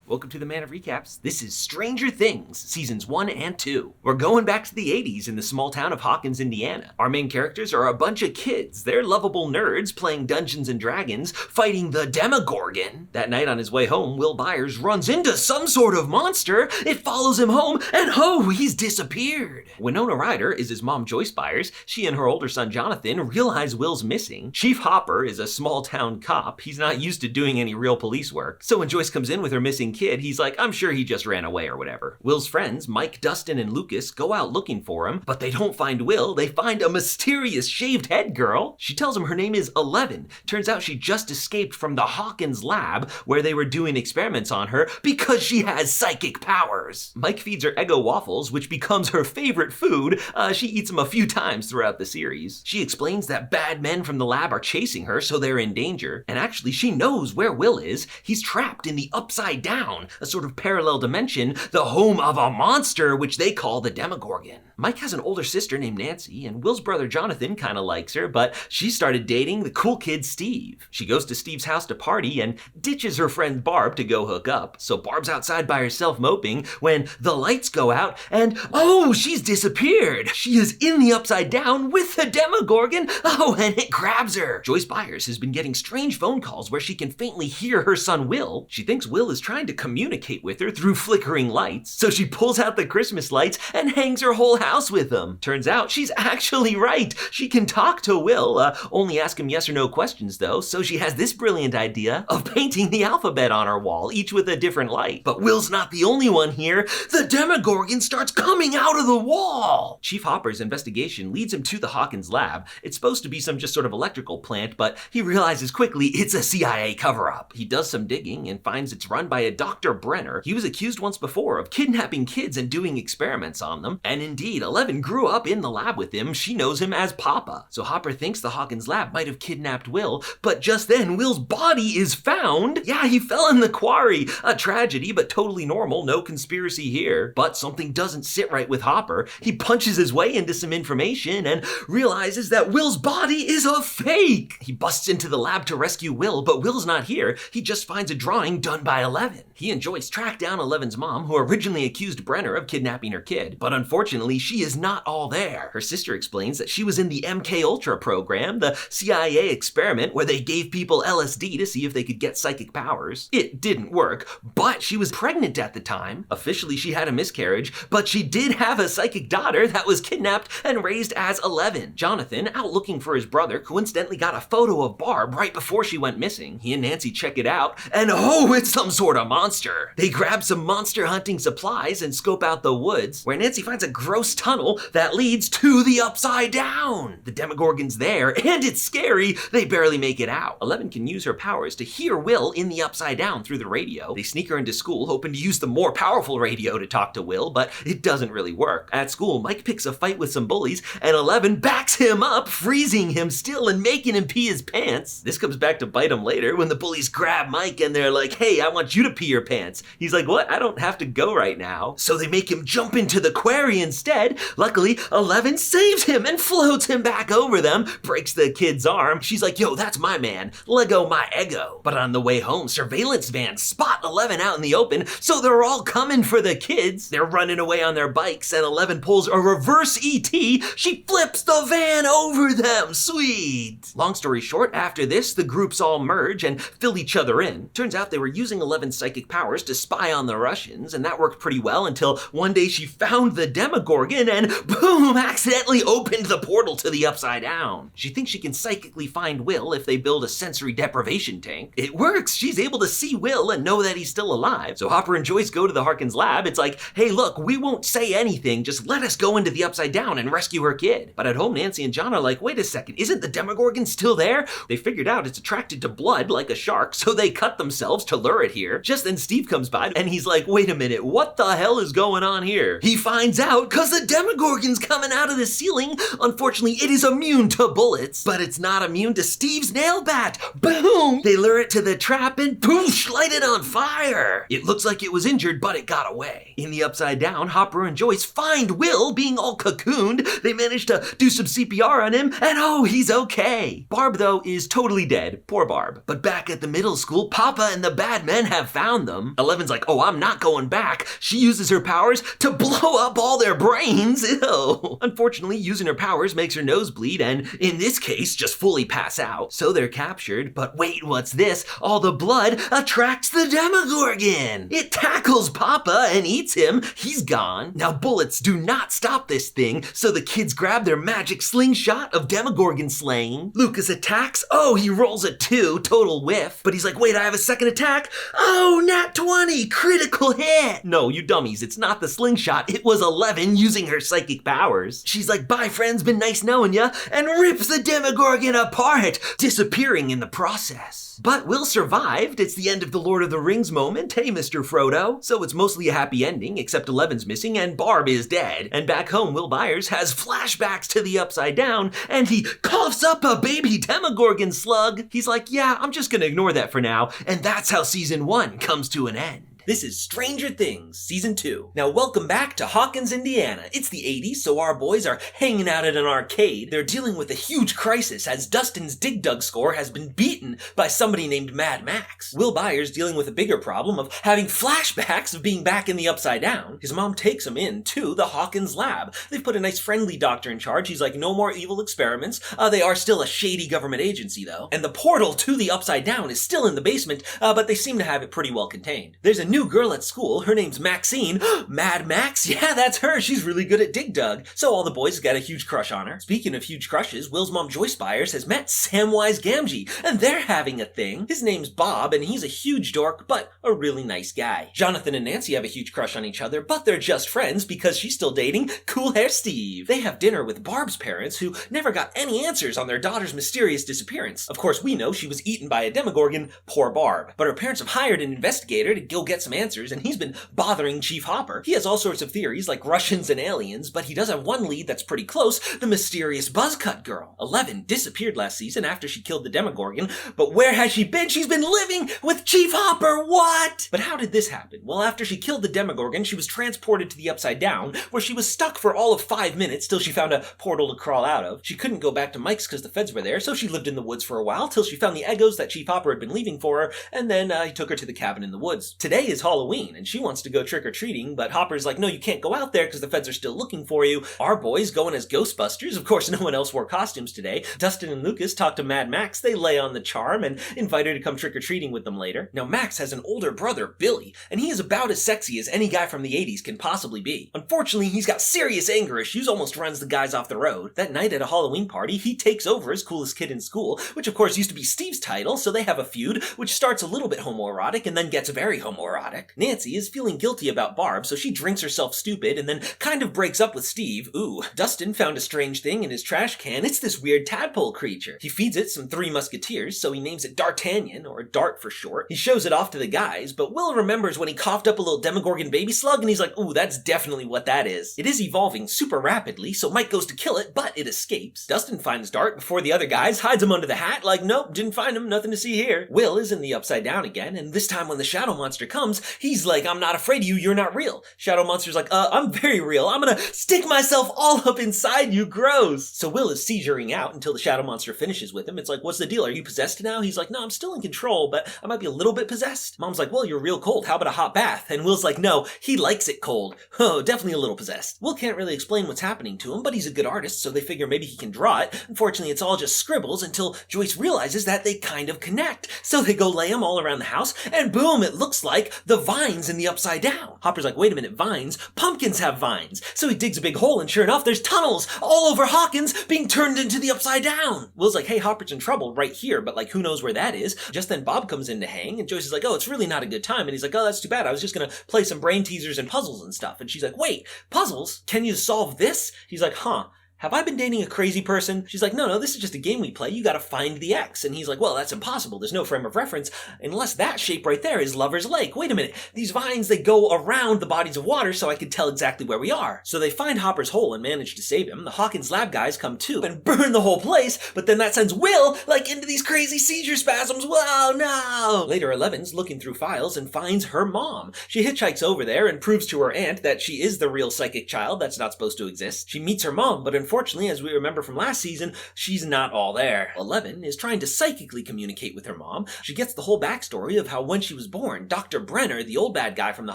Welcome to the Man of Recaps. This is Stranger Things, Seasons 1 and 2. We're going back to the 80s in the small town of Hawkins, Indiana. Our main characters are a bunch of kids. They're lovable nerds playing Dungeons and Dragons, fighting the Demogorgon. That night on his way home, Will Byers runs into some sort of monster. It follows him home, and oh, he's disappeared. Winona Ryder is his mom, Joyce Byers. She and her older son, Jonathan, realize Will's missing. Chief Hopper is a small town cop. He's not used to doing any real police work. So when Joyce comes in with her missing kid, he's like, I'm sure he just ran away or whatever. Will's friends, Mike, Dustin, and Lucas, go out looking for him, but they don't find Will. They find a mysterious shaved head girl. She tells him her name is 11. Turns out she just escaped from the Hawkins lab where they were doing experiments on her because she has psychic powers. Mike feeds her Eggo waffles, which becomes her favorite food. She eats them a few times throughout the series. She explains that bad men from the lab are chasing her, so they're in danger. And actually, she knows where Will is. He's trapped in the Upside Down, a sort of parallel dimension, the home of a monster which they call the Demogorgon. Mike has an older sister named Nancy, and Will's brother Jonathan kinda likes her, but she started dating the cool kid Steve. She goes to Steve's house to party and ditches her friend Barb to go hook up. So Barb's outside by herself moping when the lights go out and oh, she's disappeared. She is in the Upside Down with the Demogorgon. Oh, and it grabs her. Joyce Byers has been getting strange phone calls where she can faintly hear her son Will. She thinks Will is trying to communicate with her through flickering lights, so she pulls out the Christmas lights and hangs her whole house with them. Turns out she's actually right. She can talk to Will, only ask him yes or no questions though, so she has this brilliant idea of painting the alphabet on her wall, each with a different light. But Will's not the only one here. The Demogorgon starts coming out of the wall! Chief Hopper's investigation leads him to the Hawkins lab. It's supposed to be some just sort of electrical plant, but he realizes quickly it's a CIA cover-up. He does some digging and finds it's run by a Dr. Brenner. He was accused once before of kidnapping kids and doing experiments on them. And indeed, 11 grew up in the lab with him. She knows him as Papa. So Hopper thinks the Hawkins lab might have kidnapped Will, but just then Will's body is found. Yeah, he fell in the quarry. A tragedy, but totally normal. No conspiracy here. But something doesn't sit right with Hopper. He punches his way into some information and realizes that Will's body is a fake. He busts into the lab to rescue Will, but Will's not here. He just finds a drawing done by 11. He and Joyce track down 11's mom, who originally accused Brenner of kidnapping her kid, but unfortunately, she is not all there. Her sister explains that she was in the MK Ultra program, the CIA experiment where they gave people LSD to see if they could get psychic powers. It didn't work, but she was pregnant at the time. Officially, she had a miscarriage, but she did have a psychic daughter that was kidnapped and raised as 11. Jonathan, out looking for his brother, coincidentally got a photo of Barb right before she went missing. He and Nancy check it out, and oh, it's some sort of monster. They grab some monster hunting supplies and scope out the woods, where Nancy finds a gross tunnel that leads to the Upside Down. The Demogorgon's there, and it's scary. They barely make it out. 11 can use her powers to hear Will in the Upside Down through the radio. They sneak her into school, hoping to use the more powerful radio to talk to Will, but it doesn't really work. At school, Mike picks a fight with some bullies, and 11 backs him up, freezing him still and making him pee his pants. This comes back to bite him later when the bullies grab Mike and they're like, hey, I want you to pee your pants. He's like, what? I don't have to go right now. So they make him jump into the quarry instead. Luckily, 11 saves him and floats him back over them, breaks the kid's arm. She's like, yo, that's my man. Lego my ego. But on the way home, surveillance vans spot 11 out in the open, so they're all coming for the kids. They're running away on their bikes, and 11 pulls a reverse ET. She flips the van over them. Sweet. Long story short, after this, the groups all merge and fill each other in. Turns out they were using 11's psychic powers to spy on the Russians, and that worked pretty well until one day she found the Demogorgon and boom, accidentally opened the portal to the Upside Down. She thinks she can psychically find Will if they build a sensory deprivation tank. It works. She's able to see Will and know that he's still alive. So Hopper and Joyce go to the Hawkins lab. It's like, hey, look, we won't say anything. Just let us go into the Upside Down and rescue her kid. But at home, Nancy and John are like, wait a second, isn't the Demogorgon still there? They figured out it's attracted to blood like a shark, so they cut themselves to lure it here. Just then Steve comes by and he's like, wait a minute, what the hell is going on here? He finds out because the Demogorgon's coming out of the ceiling. Unfortunately, it is immune to bullets, but it's not immune to Steve's nail bat. Boom! They lure it to the trap and poosh, light it on fire. It looks like it was injured, but it got away. In the Upside Down, Hopper and Joyce find Will being all cocooned. They manage to do some CPR on him, and oh, he's okay. Barb, though, is totally dead. Poor Barb. But back at the middle school, Papa and the bad men have found around them. Eleven's like, oh, I'm not going back. She uses her powers to blow up all their brains. Ew. Unfortunately, using her powers makes her nose bleed and, in this case, just fully pass out. So they're captured, but wait, what's this? All the blood attracts the Demogorgon. It tackles Papa and eats him. He's gone. Now bullets do not stop this thing, so the kids grab their magic slingshot of Demogorgon slaying. Lucas attacks. Oh, he rolls a 2, total whiff. But he's like, wait, I have a second attack. Oh, nat 20, critical hit. No, you dummies, it's not the slingshot. It was 11 using her psychic powers. She's like, bye friends, been nice knowing ya, and rips the Demogorgon apart, disappearing in the process. But Will survived. It's the end of the Lord of the Rings moment. Hey, Mr. Frodo. So it's mostly a happy ending, except Eleven's missing and Barb is dead. And back home, Will Byers has flashbacks to the Upside Down, and he coughs up a baby Demogorgon slug. He's like, yeah, I'm just gonna ignore that for now. And that's how season 1 comes to an end. This is Stranger Things, Season 2. Now welcome back to Hawkins, Indiana. It's the 80s, so our boys are hanging out at an arcade. They're dealing with a huge crisis as Dustin's Dig Dug score has been beaten by somebody named Mad Max. Will Byers dealing with a bigger problem of having flashbacks of being back in the Upside Down. His mom takes him in to the Hawkins lab. They've put a nice friendly doctor in charge. He's like, no more evil experiments. They are still a shady government agency though. And the portal to the Upside Down is still in the basement, but they seem to have it pretty well contained. There's a new girl at school. Her name's Maxine. Mad Max? Yeah, that's her. She's really good at Dig Dug. So all the boys got a huge crush on her. Speaking of huge crushes, Will's mom Joyce Byers has met Samwise Gamgee, and they're having a thing. His name's Bob, and he's a huge dork, but a really nice guy. Jonathan and Nancy have a huge crush on each other, but they're just friends because she's still dating Cool Hair Steve. They have dinner with Barb's parents, who never got any answers on their daughter's mysterious disappearance. Of course, we know she was eaten by a Demogorgon, poor Barb. But her parents have hired an investigator to go get some answers, and he's been bothering Chief Hopper. He has all sorts of theories, like Russians and aliens, but he does have one lead that's pretty close, the mysterious Buzzcut girl. 11 disappeared last season after she killed the Demogorgon, but where has she been? She's been living with Chief Hopper, what? But how did this happen? Well, after she killed the Demogorgon, she was transported to the Upside Down, where she was stuck for all of 5 minutes till she found a portal to crawl out of. She couldn't go back to Mike's because the feds were there, so she lived in the woods for a while till she found the Eggos that Chief Hopper had been leaving for her, and then he took her to the cabin in the woods. Today is Halloween, and she wants to go trick-or-treating, but Hopper's like, no, you can't go out there because the feds are still looking for you. Our boys going as Ghostbusters. Of course, no one else wore costumes today. Dustin and Lucas talk to Mad Max. They lay on the charm and invite her to come trick-or-treating with them later. Now, Max has an older brother, Billy, and he is about as sexy as any guy from the 80s can possibly be. Unfortunately, he's got serious anger issues, almost runs the guys off the road. That night at a Halloween party, he takes over as coolest kid in school, which of course used to be Steve's title, so they have a feud, which starts a little bit homoerotic and then gets very homoerotic. Nancy is feeling guilty about Barb, so she drinks herself stupid and then kind of breaks up with Steve. Ooh. Dustin found a strange thing in his trash can. It's this weird tadpole creature. He feeds it some Three Musketeers, so he names it D'Artagnan, or Dart for short. He shows it off to the guys, but Will remembers when he coughed up a little Demogorgon baby slug, and he's like, ooh, that's definitely what that is. It is evolving super rapidly, so Mike goes to kill it, but it escapes. Dustin finds Dart before the other guys, hides him under the hat, like, nope, didn't find him, nothing to see here. Will is in the Upside Down again, and this time when the Shadow Monster comes, he's like, I'm not afraid of you, you're not real. Shadow Monster's like, I'm very real. I'm gonna stick myself all up inside you, gross. So Will is seizuring out until the Shadow Monster finishes with him. It's like, what's the deal? Are you possessed now? He's like, no, I'm still in control, but I might be a little bit possessed. Mom's like, well, you're real cold. How about a hot bath? And Will's like, no, he likes it cold. Oh, definitely a little possessed. Will can't really explain what's happening to him, but he's a good artist, so they figure maybe he can draw it. Unfortunately, it's all just scribbles until Joyce realizes that they kind of connect. So they go lay him all around the house, and boom, it looks like the vines in the Upside Down. Hopper's like, wait a minute, vines? Pumpkins have vines. So he digs a big hole, and sure enough, there's tunnels all over Hawkins being turned into the Upside Down. Will's like, hey, Hopper's in trouble right here, but like, who knows where that is? Just then Bob comes in to hang, and Joyce is like, oh, it's really not a good time. And he's like, oh, that's too bad. I was just gonna play some brain teasers and puzzles and stuff. And she's like, wait, puzzles? Can you solve this? He's like, huh. Have I been dating a crazy person? She's like, no, this is just a game we play. You gotta find the X. And he's like, well, that's impossible. There's no frame of reference unless that shape right there is Lover's Lake. Wait a minute. These vines, they go around the bodies of water so I can tell exactly where we are. So they find Hopper's hole and manage to save him. The Hawkins lab guys come too and burn the whole place, but then that sends Will, like, into these crazy seizure spasms. Whoa, no! Later, Eleven's looking through files and finds her mom. She hitchhikes over there and proves to her aunt that she is the real psychic child that's not supposed to exist. She meets her mom, but unfortunately, as we remember from last season, she's not all there. 11 is trying to psychically communicate with her mom. She gets the whole backstory of how when she was born, Dr. Brenner, the old bad guy from the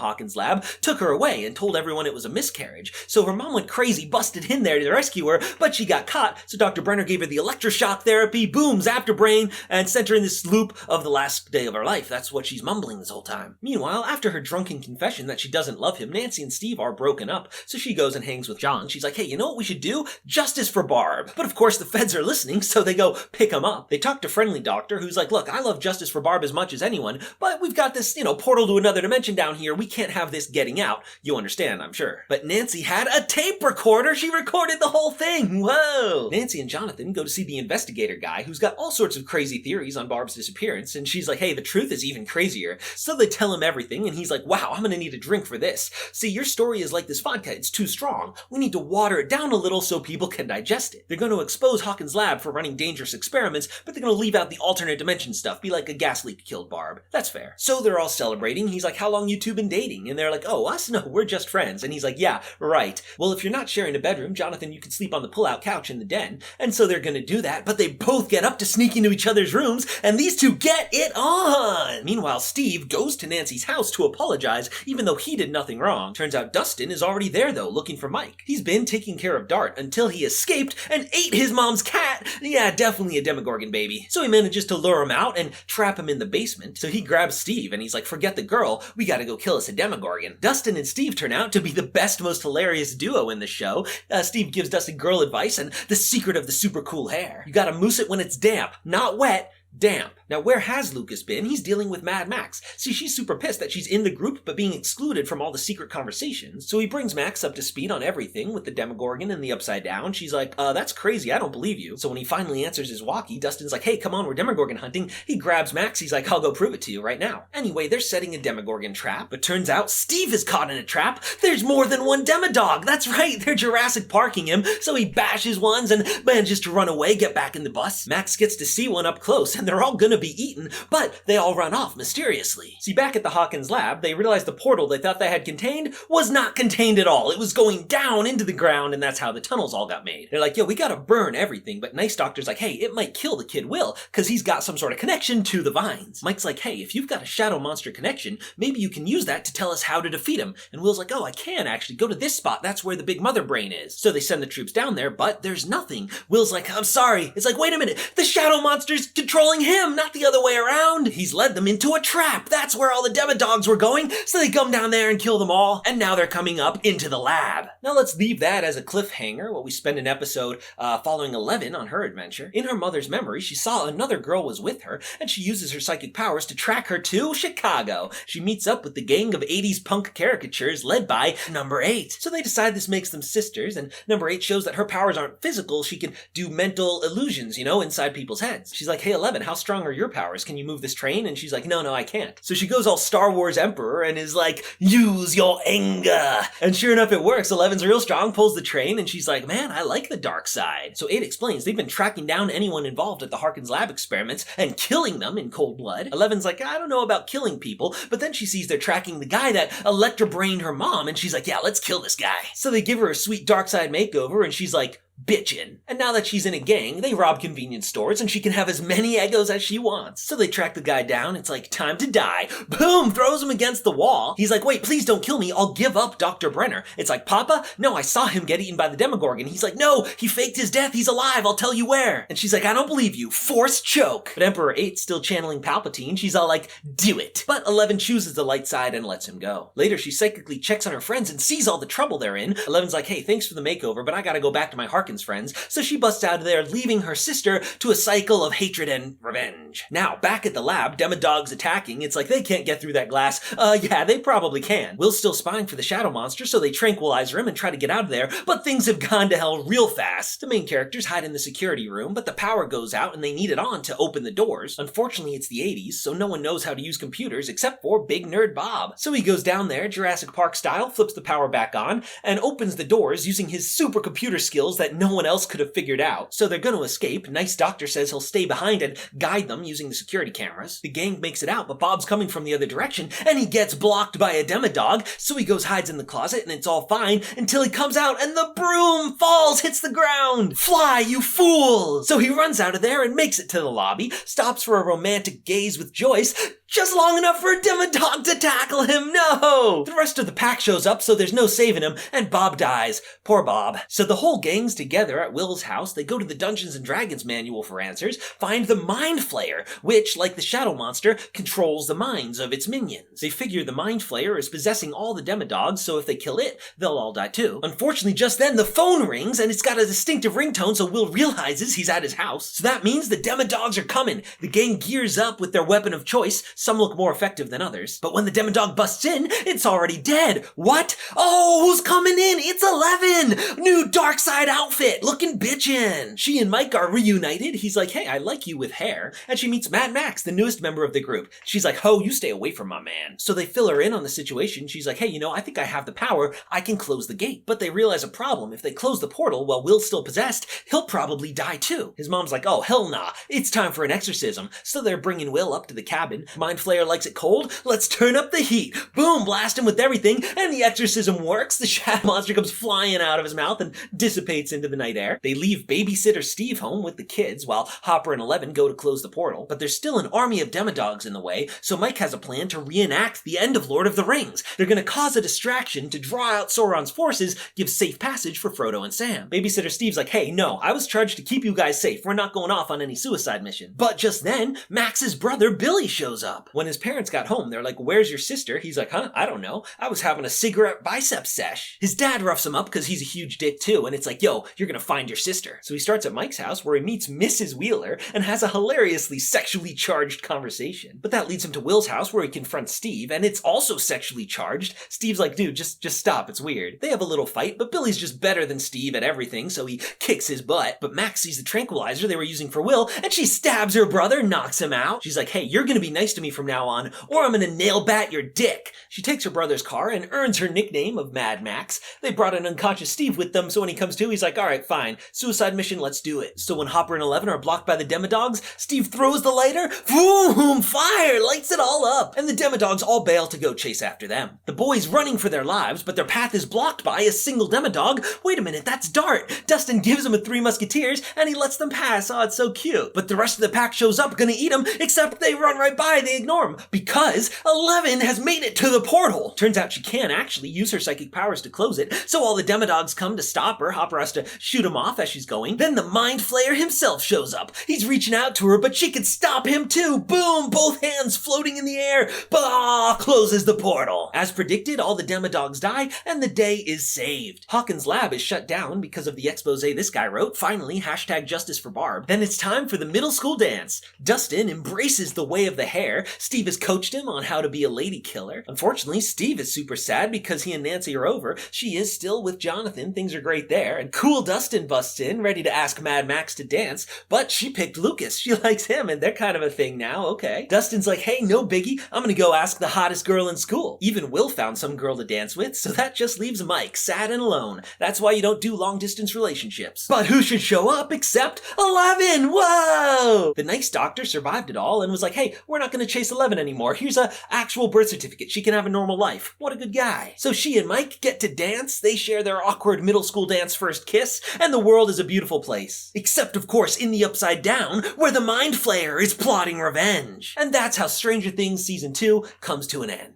Hawkins lab, took her away and told everyone it was a miscarriage. So her mom went crazy, busted in there to rescue her, but she got caught, so Dr. Brenner gave her the electroshock therapy, boom, zapped her brain, and sent her in this loop of the last day of her life. That's what she's mumbling this whole time. Meanwhile, after her drunken confession that she doesn't love him, Nancy and Steve are broken up, so she goes and hangs with John. She's like, hey, you know what we should do? Justice for Barb. But of course the feds are listening, so they go pick him up. They talk to Friendly Doctor, who's like, look, I love justice for Barb as much as anyone, but we've got this, portal to another dimension down here. We can't have this getting out. You understand, I'm sure. But Nancy had a tape recorder. She recorded the whole thing. Whoa. Nancy and Jonathan go to see the investigator guy, who's got all sorts of crazy theories on Barb's disappearance, and she's like, hey, the truth is even crazier. So they tell him everything, and he's like, wow, I'm gonna need a drink for this. See, your story is like this vodka. It's too strong. We need to water it down a little so people can digest it. They're going to expose Hawkins' lab for running dangerous experiments, but they're going to leave out the alternate dimension stuff, be like a gas leak killed Barb. That's fair. So they're all celebrating. He's like, how long you two been dating? And they're like, oh, us? No, we're just friends. And he's like, yeah, right. Well, if you're not sharing a bedroom, Jonathan, you can sleep on the pull-out couch in the den. And so they're going to do that, but they both get up to sneak into each other's rooms, and these two get it on! Meanwhile, Steve goes to Nancy's house to apologize, even though he did nothing wrong. Turns out Dustin is already there, though, looking for Mike. He's been taking care of Dart until he escaped and ate his mom's cat. Yeah, definitely a Demogorgon baby. So he manages to lure him out and trap him in the basement. So he grabs Steve and he's like, forget the girl, we gotta go kill us a Demogorgon. Dustin and Steve turn out to be the best, most hilarious duo in the show. Steve gives Dustin girl advice and the secret of the super cool hair. You gotta mousse it when it's damp, not wet. Damp. Now, where has Lucas been? He's dealing with Mad Max. See, she's super pissed that she's in the group but being excluded from all the secret conversations. So he brings Max up to speed on everything with the Demogorgon and the Upside Down. She's like, that's crazy, I don't believe you. So when he finally answers his walkie, Dustin's like, hey, come on, we're Demogorgon hunting. He grabs Max, he's like, I'll go prove it to you right now. Anyway, they're setting a Demogorgon trap, but turns out Steve is caught in a trap. There's more than one Demodog. That's right, they're Jurassic Parking him. So he bashes ones and manages to run away, get back in the bus. Max gets to see one up close, and they're all gonna be eaten, but they all run off mysteriously. See, back at the Hawkins lab, they realized the portal they thought they had contained was not contained at all. It was going down into the ground, and that's how the tunnels all got made. They're like, yo, we gotta burn everything, but Nice Doctor's like, hey, it might kill the kid Will, because he's got some sort of connection to the vines. Mike's like, hey, if you've got a shadow monster connection, maybe you can use that to tell us how to defeat him. And Will's like, oh, I can actually go to this spot. That's where the big mother brain is. So they send the troops down there, but there's nothing. Will's like, I'm sorry. It's like, wait a minute, the shadow monster's controlling him, not the other way around. He's led them into a trap. That's where all the Demodogs were going. So they come down there and kill them all. And now they're coming up into the lab. Now let's leave that as a cliffhanger while we spend an episode following 11 on her adventure. In her mother's memory, she saw another girl was with her, and she uses her psychic powers to track her to Chicago. She meets up with the gang of 80s punk caricatures led by number 8. So they decide this makes them sisters, and number 8 shows that her powers aren't physical. She can do mental illusions, inside people's heads. She's like, hey, 11, how strong are your powers? Can you move this train? And she's like, no, I can't. So she goes all Star Wars Emperor and is like, use your anger. And sure enough, it works. 11's real strong, pulls the train, and she's like, man, I like the dark side. So 8 explains they've been tracking down anyone involved at the Harkins lab experiments and killing them in cold blood. 11's like, I don't know about killing people, but then she sees they're tracking the guy that electrobrained her mom, and she's like, yeah, let's kill this guy. So they give her a sweet dark side makeover, and she's like, bitchin'. And now that she's in a gang, they rob convenience stores and she can have as many egos as she wants. So they track the guy down. It's like, time to die. Boom! Throws him against the wall. He's like, wait, please don't kill me. I'll give up Dr. Brenner. It's like, Papa? No, I saw him get eaten by the Demogorgon. He's like, no, he faked his death. He's alive. I'll tell you where. And she's like, I don't believe you. Force choke. But Emperor 8's still channeling Palpatine. She's all like, do it. But 11 chooses the light side and lets him go. Later, she psychically checks on her friends and sees all the trouble they're in. 11's like, hey, thanks for the makeover, but I gotta go back to my Harkins friends. So she busts out of there, leaving her sister to a cycle of hatred and revenge. Now, back at the lab, Demodog's attacking. It's like they can't get through that glass. Yeah, they probably can. Will's still spying for the shadow monster, so they tranquilize him and try to get out of there, but things have gone to hell real fast. The main characters hide in the security room, but the power goes out and they need it on to open the doors. Unfortunately, it's the 80s, so no one knows how to use computers except for Big Nerd Bob. So he goes down there, Jurassic Park style, flips the power back on, and opens the doors using his supercomputer skills that that no one else could have figured out. So they're gonna escape. Nice doctor says he'll stay behind and guide them using the security cameras. The gang makes it out, but Bob's coming from the other direction, and he gets blocked by a Demodog, so he goes hides in the closet, and it's all fine until he comes out and the broom falls, hits the ground. Fly, you fool! So he runs out of there and makes it to the lobby, stops for a romantic gaze with Joyce, just long enough for a Demodog to tackle him. No! The rest of the pack shows up, so there's no saving him, and Bob dies. Poor Bob. So the whole gang's together at Will's house. They go to the Dungeons & Dragons manual for answers, find the Mind Flayer, which, like the Shadow Monster, controls the minds of its minions. They figure the Mind Flayer is possessing all the Demodogs, so if they kill it, they'll all die too. Unfortunately, just then the phone rings, and it's got a distinctive ringtone, so Will realizes he's at his house. So that means the Demodogs are coming. The gang gears up with their weapon of choice. Some look more effective than others. But when the Demodog busts in, it's already dead. What? Oh, who's coming in? It's 11! New dark side outfit, looking bitchin'. She and Mike are reunited. He's like, hey, I like you with hair. And she meets Mad Max, the newest member of the group. She's like, ho, you stay away from my man. So they fill her in on the situation. She's like, hey, you know, I think I have the power. I can close the gate. But they realize a problem. If they close the portal while Will's still possessed, he'll probably die too. His mom's like, oh, hell nah. It's time for an exorcism. So they're bringing Will up to the cabin. Mind Flayer likes it cold. Let's turn up the heat. Boom, blast him with everything. And the exorcism works. The Shadow Monster comes flying out of his mouth and dissipates into the night air. They leave babysitter Steve home with the kids while Hopper and 11 go to close the portal. But there's still an army of Demodogs in the way, so Mike has a plan to reenact the end of Lord of the Rings. They're going to cause a distraction to draw out Sauron's forces, give safe passage for Frodo and Sam. Babysitter Steve's like, hey, no, I was charged to keep you guys safe. We're not going off on any suicide mission. But just then, Max's brother Billy shows up. When his parents got home, they're like, where's your sister? He's like, huh? I don't know. I was having a cigarette bicep sesh. His dad roughs him up because he's a huge dick too, and it's like, yo, you're gonna find your sister. So he starts at Mike's house where he meets Mrs. Wheeler and has a hilariously sexually charged conversation. But that leads him to Will's house where he confronts Steve, and it's also sexually charged. Steve's like, dude, just stop, it's weird. They have a little fight, but Billy's just better than Steve at everything, so he kicks his butt. But Max sees the tranquilizer they were using for Will, and she stabs her brother, knocks him out. She's like, hey, you're gonna be nice to me from now on, or I'm gonna nail bat your dick. She takes her brother's car and earns her nickname of Mad Max. They brought an unconscious Steve with them, so when he comes to, he's like, all right, fine, suicide mission, let's do it. So when Hopper and 11 are blocked by the Demodogs, Steve throws the lighter, boom, fire, lights it all up, and the Demodogs all bail to go chase after them. The boys running for their lives, but their path is blocked by a single Demodog. Wait a minute, that's Dart. Dustin gives him a Three Musketeers, and he lets them pass. Oh, it's so cute. But the rest of the pack shows up, gonna eat him, except they run right by, they ignore him, because 11 has made it to the portal. Turns out she can actually use her psychic powers to close it, so all the Demodogs come to stop her. Hopper has to shoot him off as she's going. Then the Mind Flayer himself shows up. He's reaching out to her, but she can stop him too. Boom, both hands floating in the air. Bah, closes the portal. As predicted, all the Demodogs die, and the day is saved. Hawkins' lab is shut down because of the expose this guy wrote. Finally, hashtag justice for Barb. Then it's time for the middle school dance. Dustin embraces the way of the hair. Steve has coached him on how to be a lady killer. Unfortunately, Steve is super sad because he and Nancy are over. She is still with Jonathan. Things are great there. And cool Dustin busts in, ready to ask Mad Max to dance, but she picked Lucas. She likes him, and they're kind of a thing now. Okay. Dustin's like, hey, no biggie. I'm gonna go ask the hottest girl in school. Even Will found some girl to dance with, so that just leaves Mike sad and alone. That's why you don't do long-distance relationships. But who should show up except 11? Whoa! The nice doctor survived it all and was like, hey, we're not gonna chase 11 anymore. Here's a actual birth certificate. She can have a normal life. What a good guy. So she and Mike get to dance. They share their awkward middle school dance first kiss, and the world is a beautiful place. Except, of course, in the Upside Down, where the Mind Flayer is plotting revenge. And that's how Stranger Things Season 2 comes to an end.